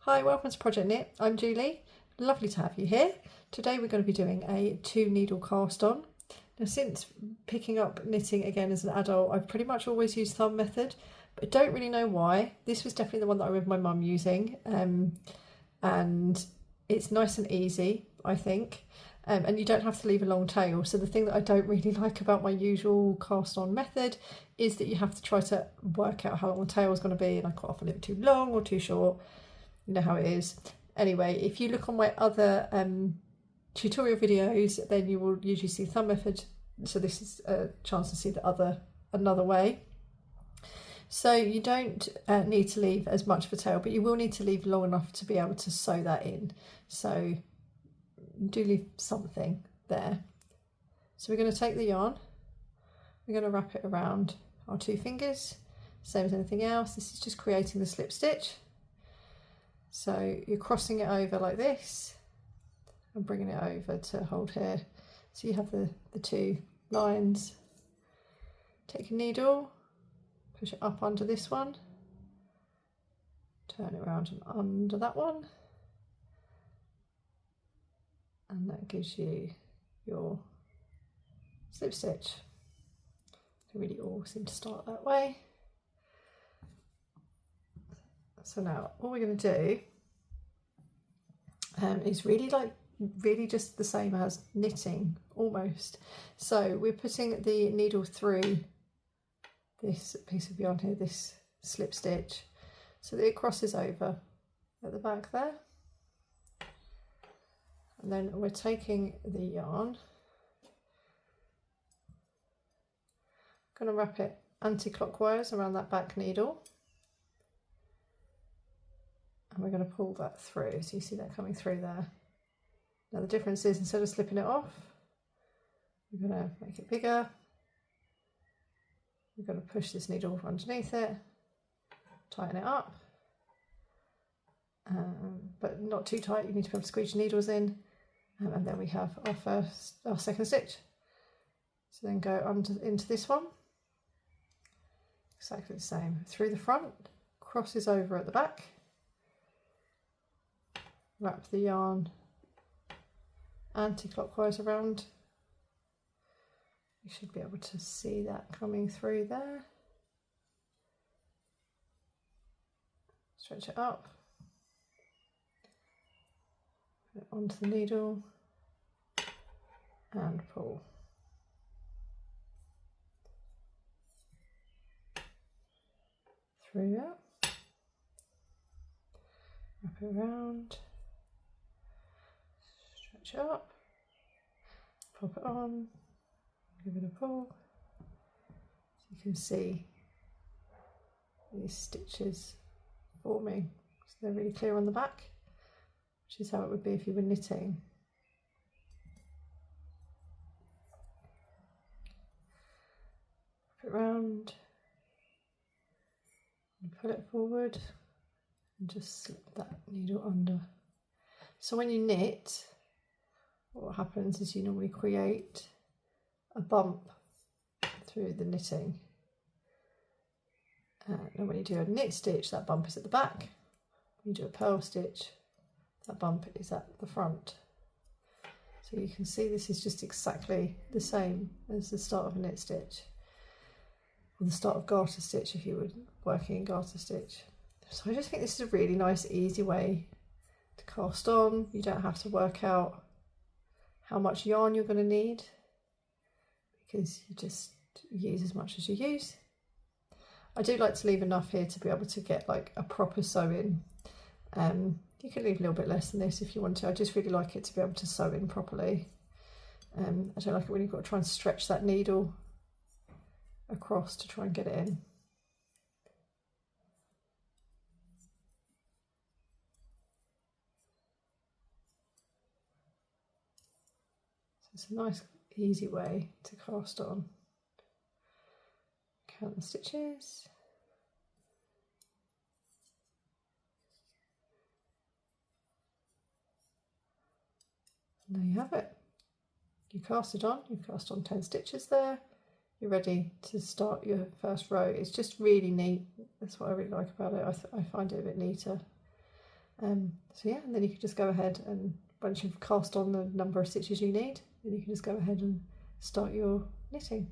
Hi, welcome to Project Knit. I'm Julie. Lovely to have you here. Today we're going to be doing a 2-needle cast on. Now, since picking up knitting again as an adult, I've pretty much always used thumb method, but I don't really know why. This was definitely the one that I remember my mum using, and it's nice and easy, I think. And you don't have to leave a long tail. So the thing that I don't really like about my usual cast on method is that you have to try to work out how long the tail is going to be, and I quite often leave it too long or too short. You know how it is. Anyway, if you look on my other tutorial videos, then you will usually see thumb method. So this is a chance to see another way. So you don't need to leave as much of a tail, but you will need to leave long enough to be able to sew that in. So do leave something there. So we're going to take the yarn, we're going to wrap it around our 2 fingers, same as anything else. This is just creating the slip stitch. So you're crossing it over like this and bringing it over to hold here. So you have the 2 lines. Take your needle, push it up under this one, turn it around and under that one, and that gives you your slip stitch. They really all seem to start that way. So now all we're going to do is really just the same as knitting almost. So we're putting the needle through this piece of yarn here, this slip stitch, so that it crosses over at the back there. And then we're taking the yarn, going to wrap it anti-clockwise around that back needle. And we're going to pull that through, so you see that coming through there. Now the difference is, instead of slipping it off, we're going to make it bigger. We're going to push this needle underneath it, tighten it up, but not too tight. You need to be able to squeeze your needles in, and then we have our second stitch. So then go into this one, exactly the same, through the front, crosses over at the back. Wrap the yarn anti-clockwise around. You should be able to see that coming through there. Stretch it up, put it onto the needle and pull. Through that, wrap it around. Stretch it up, pop it on, give it a pull. So you can see these stitches forming, so they're really clear on the back, which is how it would be if you were knitting. Wrap it around and pull it forward and just slip that needle under. So when you knit, what happens is you normally create a bump through the knitting. And when you do a knit stitch, that bump is at the back. When you do a purl stitch, that bump is at the front. So you can see this is just exactly the same as the start of a knit stitch, or the start of garter stitch if you were working in garter stitch. So I just think this is a really nice, easy way to cast on. You don't have to work out how much yarn you're going to need, because you just use as much as you use. I do like to leave enough here to be able to get like a proper sew in. You can leave a little bit less than this if you want to. I just really like it to be able to sew in properly. I don't like it when you've got to try and stretch that needle across to try and get it in. It's a nice easy way to cast on. Count the stitches. And there you have it. You cast it on, you've cast on 10 stitches there. You're ready to start your first row. It's just really neat. That's what I really like about it. I find it a bit neater. So yeah, and then you can just go ahead and once you've cast on the number of stitches you need, then you can just go ahead and start your knitting.